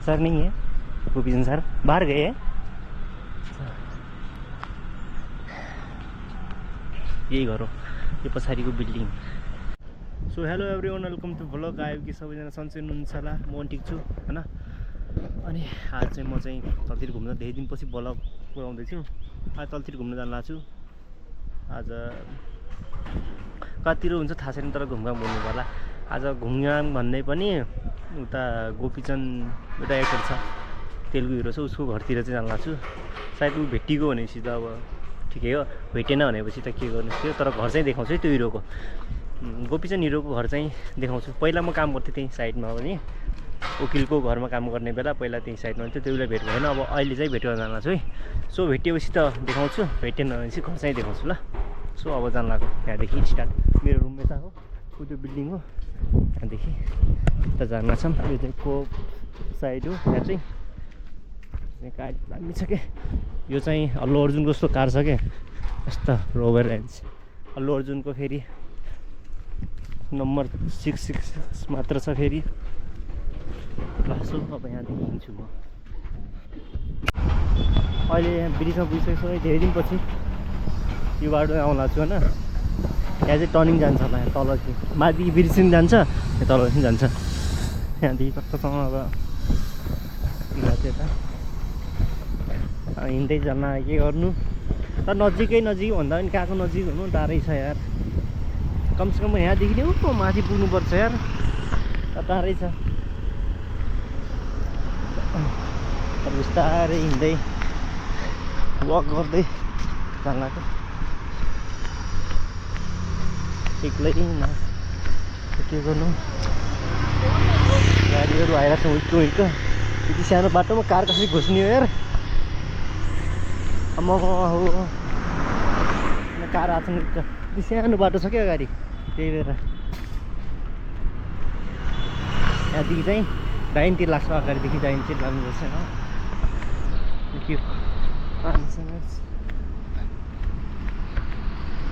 Sir नहीं है Gopichand sir, बाहर गए हैं। यही घर हो, यो पछाडिको building. So hello everyone, welcome to vlog. आयो कि सबैजना सन्चै हुनुहुन्छ होला, म पनि ठिक छु हैन। अनि आज चाहिँ म चाहिँ तलतिर घुम्न धेरै दिनपछि भ्लग पुऱ्याउँदैछु। आज तलतिर घुम्न जान लाग्छु। आज कतितिर हुन्छ थाहा छैन, तर घुमघाम घुम्नु पर्ला। आज घुमघाम भन्दै पनि उता गोपीचन्द एउटा एक्टर छ, तेलुगु हिरो छ, उसको घरतिर चाहिँ जान लाग्छु। सायद ऊ भेटिएको भनेपछि त अब ठिकै हो, भेटेन भनेपछि त के गर्नु थियो। तर घर चाहिँ देखाउँछु है त्यो हिरोको, गोपीचन्द हिरोको घर चाहिँ देखाउँछु। पहिला म काम गर्थेँ त्यहीँ साइडमा पनि, वकिलको घरमा काम गर्ने बेला पहिला त्यहीँ साइडमा थियो। त्यो बेला भेट भएन, अब अहिले चाहिँ भेटेर जान लाग्छु है। सो भेटिएपछि त देखाउँछु, भेटेन भनेपछि घर चाहिँ देखाउँछु ल। सो अब जान लाग्यो, त्यहाँदेखि स्टार्ट। मेरो रुम यता हो, त्यो बिल्डिङ हो, त्यहाँदेखि यता जान लाग्छौँ। यो चाहिँ कोप साइड हो, यहाँ चाहिँ कार दामी छ क्या। यो चाहिँ अल्लु अर्जुनको जस्तो कार छ क्या, यस्तो रोभर रेन्ज। अल्लु अर्जुनको फेरि नम्बर 66 मात्र छ फेरि। लासो अब यहाँदेखि हिँड्छु म। अहिले यहाँ ब्रिजमा पुगिसकेको छु, धेरै दिनपछि यो बाटो आउन लाग्छु होइन। यहाँ चाहिँ टर्निङ जान्छ होला, यहाँ तलदेखि माथि ब्रिजसिम जान्छ, यहाँ तलदेखि जान्छ। यहाँदेखि कत्रोसँग अब यता हिँड्दै जान के गर्नु। तर नजिकै भन्दा पनि कहाँको नजिक हुनु टाढै छ यार। कमसेकम यहाँदेखि नै माथि पुग्नुपर्छ यार, टाढै छ। बिस्तारै हिँड्दै वक गर्दै जान लाग्यो एक्लै न, के गर्नु। गाडीहरू आइरहेको छ हुइक्क हुइक्क। यति सानो बाटोमा कार कसरी घुस्ने हो यार। म हो कार आएको छ, यति सानो बाटो छ क्या गाडी, त्यही भएर यहाँदेखि चाहिँ दाहिनेतिर लाग्छ, अगाडिदेखि दाहिनेतिर लाग्नुपर्छ होइन।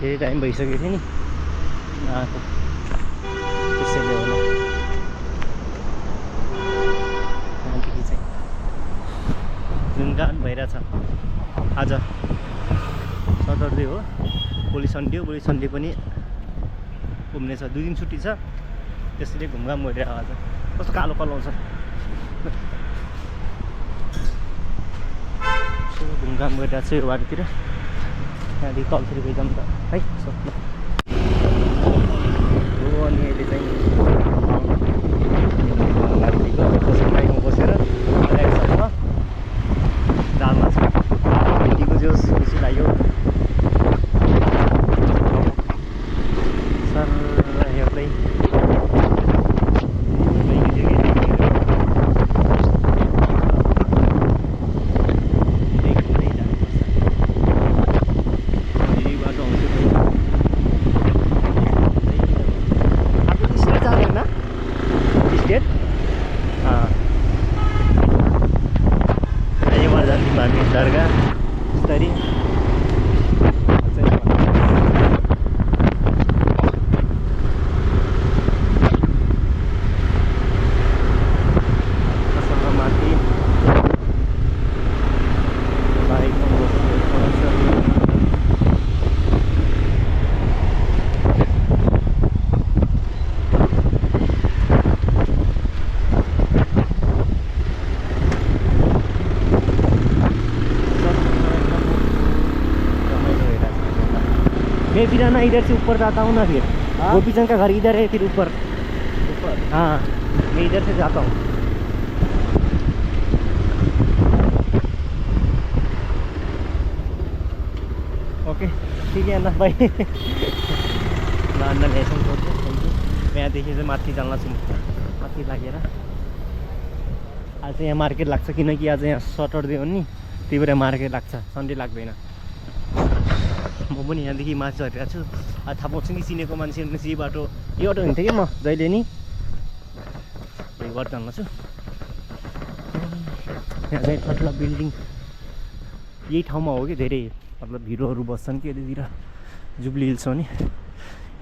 धेरै टाइम भइसकेको थियो नि आएको, त्यसैले होला। त्यहाँदेखि चाहिँ जुनगान भइरहेछ। आज सटरडे हो, भोलि सन्डे हो। भोलि सन्डे पनि घुम्ने छ, 2 दिन छुट्टी छ, त्यसैले घुमघाम भइरहेको। आज कस्तो कालो कल आउँछ। घुमघाम गरिरहेको छ यो बाटोतिर। त्यहाँदेखि तलतिर गइजाउँ त है सक्नु हो। अनि अहिले चाहिँ बाइकमा बसेर अगाडिसम्म जानमा छ। भेटीको जोस खुसी लाग्यो सर। हेर्दै मैं फिर ना इधर से ऊपर जाता हूँ ना। फिर गोपीचंद का घर इधर है, फिर ऊपर। हाँ मैं इधर से जाता हूँ। ओके ठीक है ना भाइ। ल अन्ना ल्याइसक्नु पर्छ। म यहाँदेखि चाहिँ माथि जान लाग्छु, माथि लागेर। आज चाहिँ यहाँ मार्केट लाग्छ, किनकि आज यहाँ सटरडे हो नि, त्यही भएर मार्केट लाग्छ, सन्डे लाग्दैन। म पनि यहाँदेखि माथि झरिरहेको छु। थाहा पाउँछु कि चिनेको मान्छे यही बाटो, यो बाटो हिँड्थेँ कि म जहिले नि, यही बाटो जान लाग्छु। यहाँ चाहिँ ठट्ला बिल्डिङ यही ठाउँमा हो कि, धेरै मतलब हिरोहरू बस्छन् कि यतातिर। जुब्ली हिल्स हो नि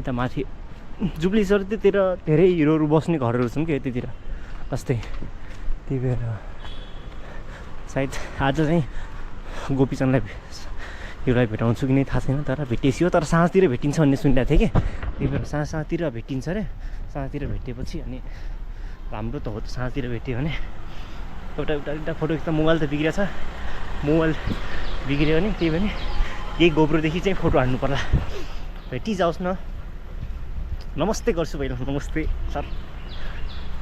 यता माथि, जुब्ली हिल्सतिर धेरै हिरोहरू बस्ने घरहरू छन् कि यतातिर जस्तै। त्यही भएर सायद आज चाहिँ गोपीचन्दलाई योलाई भेटाउँछु कि नै थाहा छैन, तर भेटिएपछि हो। तर साँझतिर भेटिन्छ भन्ने सुनिरहेको थिएँ कि, त्यही भएर साँझतिर भेटिन्छ अरे। साँझतिर भेटेपछि अनि राम्रो त हो त, साँझतिर भेट्यो भने एउटा फोटो खिच्दा मोबाइल त बिग्रिएको छ, मोबाइल बिग्रियो भने त्यही भने यही गोप्रोदेखि चाहिँ फोटो हान्नु पर्ला। भेटिजाओस् न। नमस्ते गर्छु पहिला। नमस्ते सर,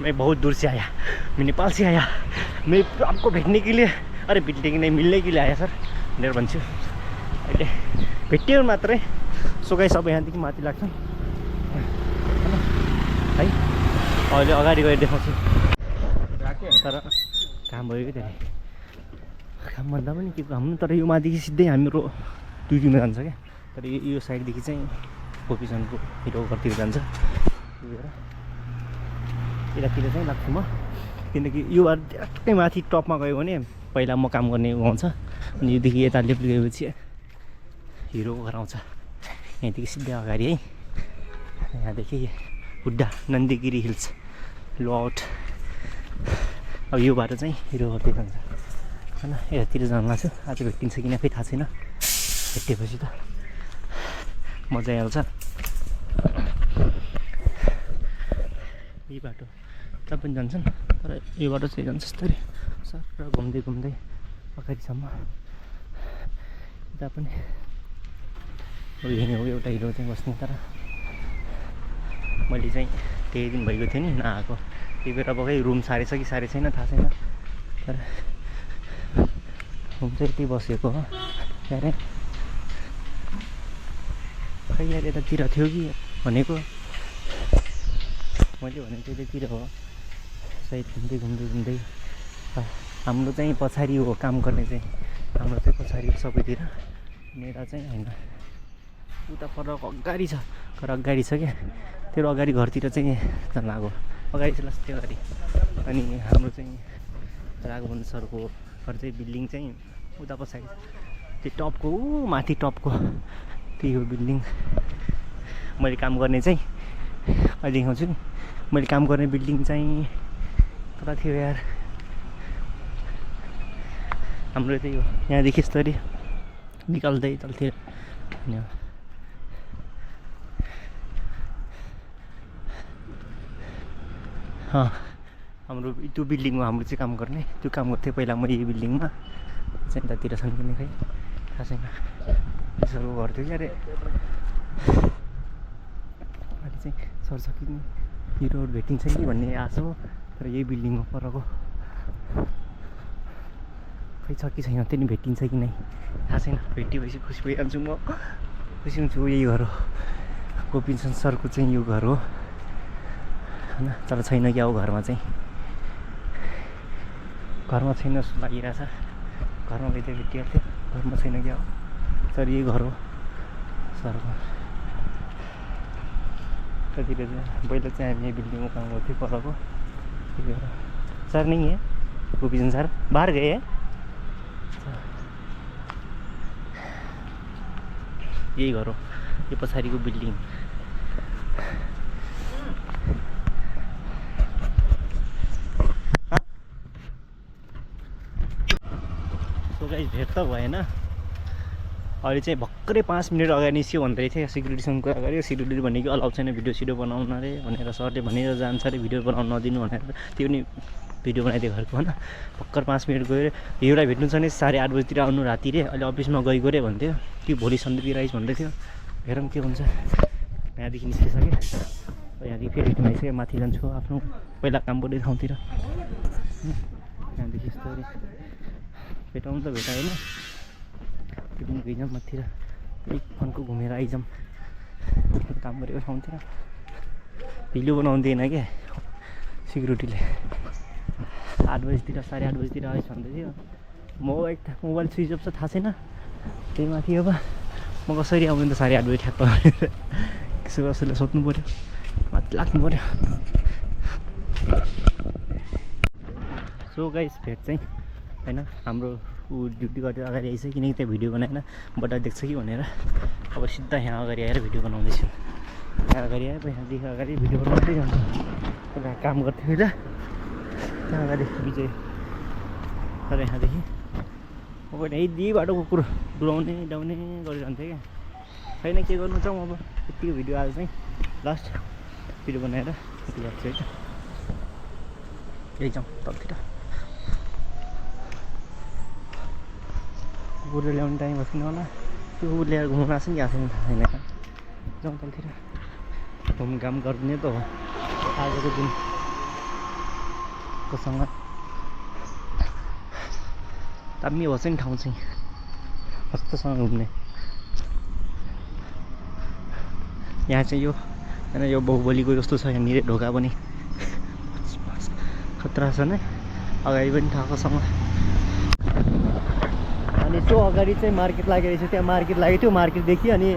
मैं बहुत दूर से आया, मैं नेपाल से आया, मैं आपको भेटने के लिए, अरे भेट्ने कि नहीं मिल्ने के लिए आया सर भनेर भन्छु। अहिले भेट्यो मात्रै। सो गाइस अब यहाँदेखि माथि लाग्छौँ है। अहिले अगाडि गएर देखाउँछु, तर काम भयो कि धेरै। काम भन्दा पनि के काम, तर यो माथिदेखि सिधै हाम्रो टुरिङमा जान्छ क्या। तर यो साइडदेखि चाहिँ गोपीचन्दको हिरो घरतिर जान्छ। त्यही भएर यतातिर चाहिँ लाग्छु म, किनकि यो ट्याक्कै माथि टपमा गयो भने पहिला म काम गर्ने आउँछ, अनि योदेखि यता लेफ्ट गएपछि हिरोको घर आउँछ। यहाँदेखि सिधै अगाडि है, यहाँदेखि हुड्डा नन्दीगिरी हिल्स लआउट। अब यो बाटो चाहिँ हिरो घरतिर जान्छ होइन। यतातिर जानु लाग्छु। आज भेटिन्छ कि नखै थाहा छैन, भेटेपछि त मजा आइहाल्छ। यही बाटो जहाँ पनि जान्छन्, तर यो बाटो चाहिँ जान्छ यस्तरी सर घुम्दै घुम्दै अगाडिसम्म। यता पनि यही नै हो एउटा हिरो चाहिँ बस्ने, तर मैले चाहिँ त्यही दिन भइगएको थियो नि नआएको, त्यही भएर अब खै रुम सारेछ कि सारे छैन थाहा छैन, तर रुम चाहिँ यति बसेको हो क्यारे। खै यार यतातिर थियो कि भनेको, मैले भनेको यतातिर हो सायद। घुम्दै घुम्दै घुम्दै हाम्रो चाहिँ पछाडि हो काम गर्ने चाहिँ, हाम्रो चाहिँ पछाडि हो सबैतिर। मेरा चाहिँ होइन, उता पर अगाडि छ, घर अगाडि छ क्या। त्यो अगाडि घरतिर चाहिँ जान लाग्यो, अगाडि छ लास्ट त्यो अगाडि। अनि हाम्रो चाहिँ राघवन सरको घर चाहिँ बिल्डिङ चाहिँ उता पछाडि त्यो टपको माथि टपको त्यही हो बिल्डिङ। मैले काम गर्ने चाहिँ अहिले देखाउँछु नि, मैले काम गर्ने बिल्डिङ चाहिँ कता थियो यार, हाम्रो त्यही हो। यहाँदेखि यस्तरी निकाल्दै चल्थ्यो। हाम्रो त्यो बिल्डिङमा हाम्रो चाहिँ काम गर्ने, त्यो काम गर्थेँ पहिला म यही बिल्डिङमा चाहिँ। यतातिर छन् कि खै थाहा छैन। सरको घर थियो कि अरे, अहिले चाहिँ सर छ कि हिरोहरू भेटिन्छ कि भन्ने आशा हो, तर यही बिल्डिङमा परको खै छ कि छैन, त्यो नि भेटिन्छ कि नै थाहा छैन। भेटिएपछि खुसी भइहाल्छु म, खुसी हुन्छु। यही घर हो गोपीचन्द सरको चाहिँ, यो घर हो होइन। तर छैन क्या हो घरमा चाहिँ, घरमा छैन जस्तो लागिरहेछ। घरमा गइदिए भेटिहाल्थ्यो, घरमा छैन क्या हो। सर यही घर हो सरको। कतिले चाहिँ पहिला चाहिँ हामी यही बिल्डिङमा काम गर्थ्यौँ परको। त्यही भएर सर नहीं है गोपीचन्द सर, बाहर गए हैं। यही घर हो, यो पछाडिको बिल्डिङ। सो गाइस भेट त भएन। अहिले चाहिँ भर्खरै 5 मिनट अगाडि निस्क्यो भन्दै थियो सिक्युरिटीसँग कुरा गऱ्यो। सिक्युरिटी भनेको अलाउ छैन भिडियो सिडियो बनाउन अरे भनेर सरले भनेर जान्छ अरे, भिडियो बनाउन नदिनु भनेर। त्यो नि भिडियो बनाइदियो घरको होइन। भर्खर 5 मिनट गयो। हिरोलाई भेट्नु छ भने 8:30 बजीतिर आउनु राति रे। अहिले अफिसमा गइगयो रे भन्थ्यो कि भोलि सन्डेतिर आइस भन्दै थियो। हेरौँ के हुन्छ। यहाँदेखि निस्किसकेँ, यहाँदेखि फेरि रिटर्न आइसक्यो। माथि जान्छु आफ्नो पहिला काम गर्ने ठाउँतिर। यहाँदेखि यस्तो भेटाउनु त भेटाएन, त्यो पनि गइजाउँ माथितिर एक फन्को घुमेर आइजाउँ काम गरेको ठाउँतिर। भिडियो बनाउँदैन क्या सिक्युरिटीले। 8 बजीतिर 8:30 बजीतिर आइस भन्दै थियो। मोबाइल स्विच अफ छ थाहा छैन, त्यही माथि अब म कसरी आउनु त 8:30 बजी ठ्याक्क भनेर कसैले सोध्नु पऱ्यो, माथि लाग्नु पऱ्यो। सो गाइस भेट चाहिँ होइन हाम्रो ड्युटी गरेर अगाडि आइसक्यो, किनकि त्यहाँ भिडियो बनाएन बडा देख्छ कि भनेर। अब सिधा यहाँ अगाडि आएर भिडियो बनाउँदैछु। यहाँ अगाडि आयो, यहाँदेखि अगाडि भिडियो बनाउँदै जान्छ। काम गर्थ्यो त त्यहाँ अगाडि विजय, तर यहाँदेखि अब यही बाटो कुकुर डुलाउने ल्याउने गरिरहन्थ्यो क्या छैन के गर्नु छ अब यतिको भिडियो आज चाहिँ लास्ट भिडियो बनाएर यति गर्छु है त यही जाउँ तलतिर कुकुरले ल्याउने टाइम बस्किन होला त्यो कुकुर ल्याएर घुम्नु आएको नि आएको थाहा छैन जाउँ तलतिर घुमघाम गरिदिने त हो आजको दिन कोसँग दामी होस् नि ठाउँ चाहिँ कस्तोसँग घुम्ने यहाँ चाहिँ यो होइन यो बाहुबलीको जस्तो छ यहाँनिर ढोका पनि खतरा छ नै अगाडि पनि ठाउँसँग अनि त्यो अगाडि चाहिँ मार्केट लागेको रहेछ त्यहाँ मार्केट लागेको थियो मार्केटदेखि अनि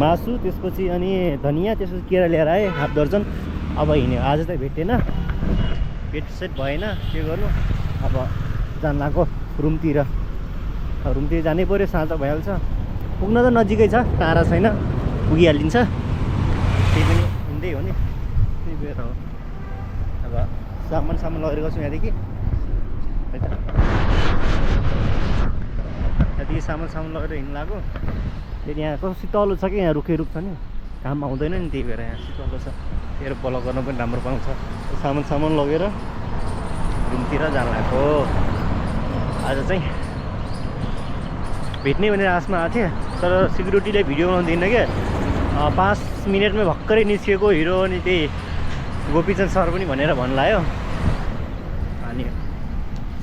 मासु त्यसपछि अनि धनियाँ त्यसपछि केरा ल्याएर आएँ हाफ दर्जन अब हिँड्यो आज त भेटेन भेटसेट भएन के गर्नु अब जान लाग्यो रुमतिर जानै पऱ्यो साँझ भइहाल्छ पुग्न त नजिकै छ टाढा छैन पुगिहालिन्छ त्यही पनि हिँड्दै हो नि त्यही भएर हो अब सामान लगेर गर्छु यहाँदेखि है त यहाँदेखि सामान लगेर हिँड्नु लाग्यो फेरि यहाँ कस्तो शीतलो छ कि यहाँ रुख छ नि घाम आउँदैन नि त्यही भएर यहाँ शीतलो छ फेरि ब्लग गर्न पनि राम्रो पाउँछ सामान लगेर रुमतिर जान लाग्यो आज चाहिँ भेट्ने भनेर आसमा आएको थिएँ तर सिक्युरिटीले भिडियो बनाउनु दिएन क्या 5 मिनटमै भर्खरै निस्किएको हिरो अनि त्यही गोपीचन्द सर पनि भनेर भन्लायो अनि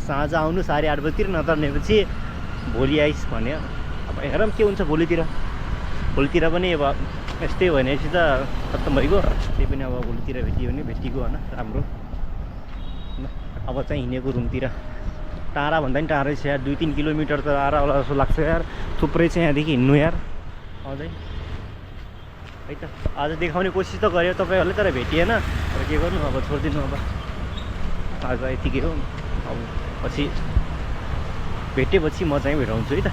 साँझ आउनु 8:30 बजीतिर नत्र भनेपछि भोलि आइस भन्यो अब हेरौँ के हुन्छ भोलितिर पनि अब यस्तै भनेपछि त खत्तम भइगयो त्यही पनि अब भोलितिर भेटियो भने भेटिएको होइन राम्रो अब चाहिँ हिँडेको रुमतिर टाढा भन्दा पनि टाढै छ यार 2-3 किलोमिटर त टाढा होला जस्तो लाग्छ यार थुप्रै छ यहाँदेखि हिँड्नु यार अझै है त आज देखाउने कोसिस त गऱ्यो तपाईँहरूले तर भेटिएन तर के गर्नु अब छोडिदिनु अब आज यतिकै हो अब पछि भेटेपछि म चाहिँ भेटाउँछु है त।